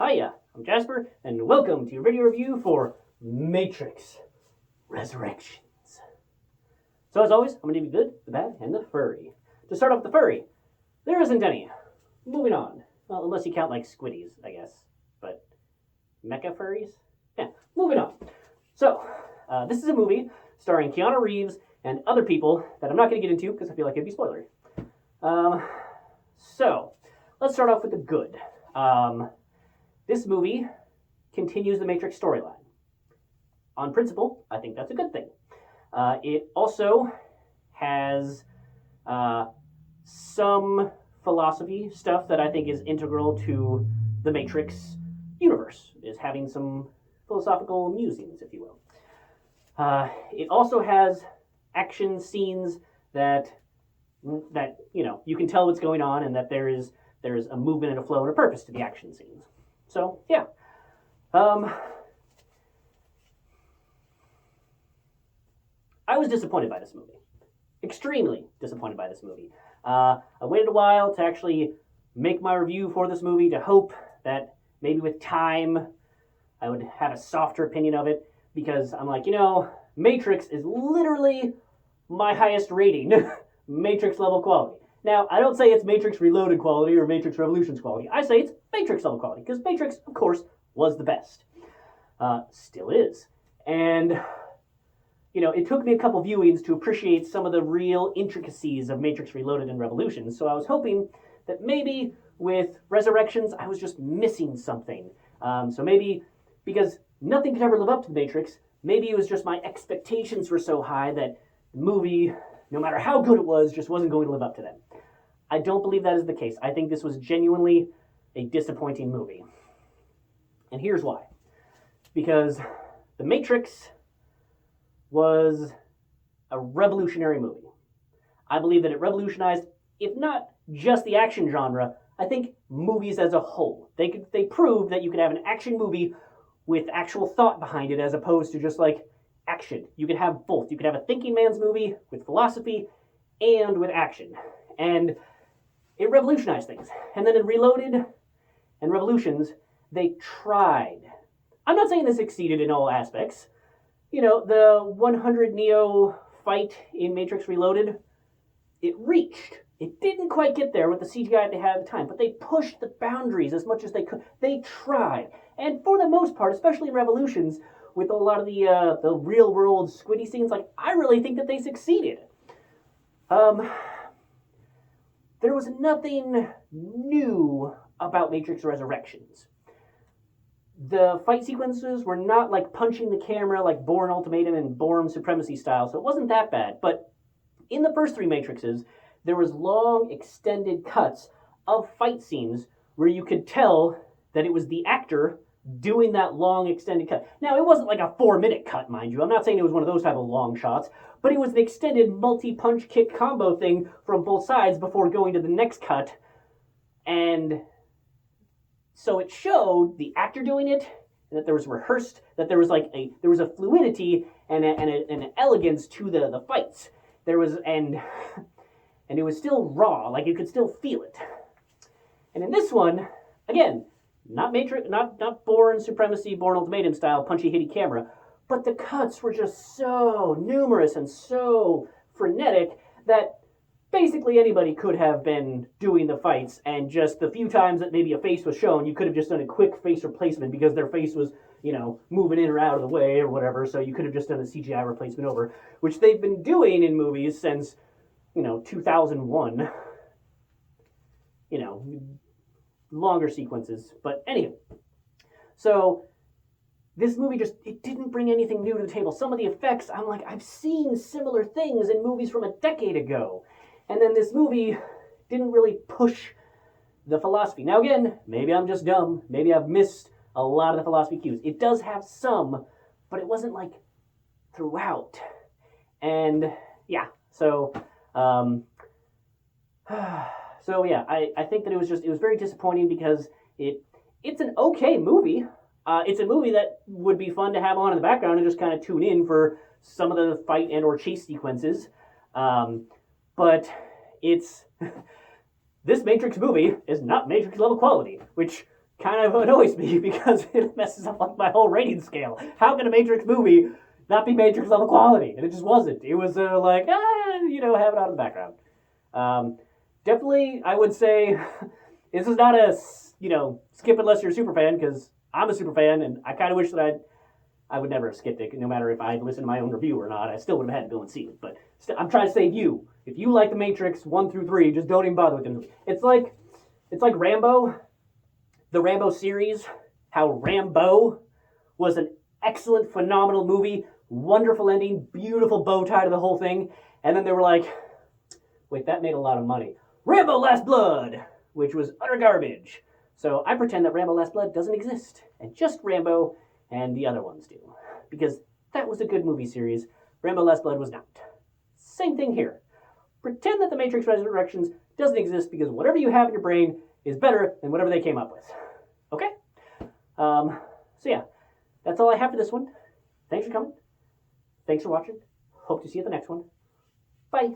Hiya, I'm Jasper, and welcome to your video review for Matrix Resurrections. So as always, I'm going to give you the good, the bad, and the furry. To start off with the furry, there isn't any. Moving on. Well, unless you count like squiddies, I guess. But mecha furries? Yeah, moving on. So, this is a movie starring Keanu Reeves and other people that I'm not going to get into because I feel like it'd be spoilery. So, let's start off with the good. This movie continues the Matrix storyline. On principle, I think that's a good thing. It also has some philosophy stuff that I think is integral to the Matrix universe, is having some philosophical musings, if you will. It also has action scenes that you can tell what's going on, and that there is a movement and a flow and a purpose to the action scenes. So yeah, I was disappointed by this movie. Extremely disappointed by this movie. I waited a while to actually make my review for this movie to hope that maybe with time I would have a softer opinion of it, because I'm like, Matrix is literally my highest rating Matrix level quality. Now, I don't say it's Matrix Reloaded quality or Matrix Revolutions quality. I say it's Matrix level quality, because Matrix, of course, was the best. Still is. And, it took me a couple viewings to appreciate some of the real intricacies of Matrix Reloaded and Revolutions, so I was hoping that maybe with Resurrections, I was just missing something. So maybe, because nothing could ever live up to the Matrix, maybe it was just my expectations were so high that the movie, no matter how good it was, just wasn't going to live up to them. I don't believe that is the case. I think this was genuinely a disappointing movie. And here's why. Because The Matrix was a revolutionary movie. I believe that it revolutionized, if not just the action genre, I think movies as a whole. They proved that you could have an action movie with actual thought behind it, as opposed to just like action. You could have both. You could have a thinking man's movie with philosophy and with action. And it revolutionized things. And then in Reloaded and Revolutions, they tried. I'm not saying they succeeded in all aspects. The 100 Neo fight in Matrix Reloaded, it reached. It didn't quite get there with the CGI that they had at the time, but they pushed the boundaries as much as they could. They tried. And for the most part, especially in Revolutions, with a lot of the real-world squiddy scenes, I really think that they succeeded. There was nothing new about Matrix Resurrections. The fight sequences were not like punching the camera like Bourne Ultimatum and Bourne Supremacy style, so it wasn't that bad. But in the first three Matrixes, there was long, extended cuts of fight scenes where you could tell that it was the actor doing that long, extended cut. Now, it wasn't like a 4-minute cut, mind you. I'm not saying it was one of those type of long shots, but it was an extended multi-punch kick combo thing from both sides before going to the next cut. And so it showed the actor doing it, and that there was rehearsed, that there was a fluidity and an elegance to the fights. There was, and it was still raw, like you could still feel it. And in this one, again, not Matrix, not Bourne Supremacy, Bourne Ultimatum style punchy hitty camera, but the cuts were just so numerous and so frenetic that basically anybody could have been doing the fights, and just the few times that maybe a face was shown, you could have just done a quick face replacement because their face was, moving in or out of the way or whatever, so you could have just done a CGI replacement over, which they've been doing in movies since, 2001. Longer sequences. But anyway, so this movie it didn't bring anything new to the table. Some of the effects, I'm like, I've seen similar things in movies from a decade ago. And then this movie didn't really push the philosophy. Now again, maybe I'm just dumb. Maybe I've missed a lot of the philosophy cues. It does have some, but it wasn't like throughout. And yeah, so I think that it was very disappointing, because it's an okay movie. It's a movie that would be fun to have on in the background and just kind of tune in for some of the fight and or chase sequences. But it's this Matrix movie is not Matrix level quality, which kind of annoys me because it messes up like my whole rating scale. How can a Matrix movie not be Matrix level quality? And it just wasn't. It was like, have it on in the background. Definitely, I would say this is not a, skip unless you're a super fan, because I'm a super fan, and I kind of wish that I would never have skipped it, no matter if I had listened to my own review or not. I still would have had to go and see it. But I'm trying to save you. If you like The Matrix 1 through 3, just don't even bother with them. It's like Rambo, the Rambo series, how Rambo was an excellent, phenomenal movie, wonderful ending, beautiful bow tie to the whole thing, and then they were like, wait, that made a lot of money. Rambo Last Blood, which was utter garbage. So I pretend that Rambo Last Blood doesn't exist, and just Rambo and the other ones do, because that was a good movie series. Rambo Last Blood was not. Same thing here. Pretend that The Matrix Resurrections doesn't exist, because whatever you have in your brain is better than whatever they came up with. Okay? So yeah, that's all I have for this one. Thanks for coming. Thanks for watching. Hope to see you at the next one. Bye.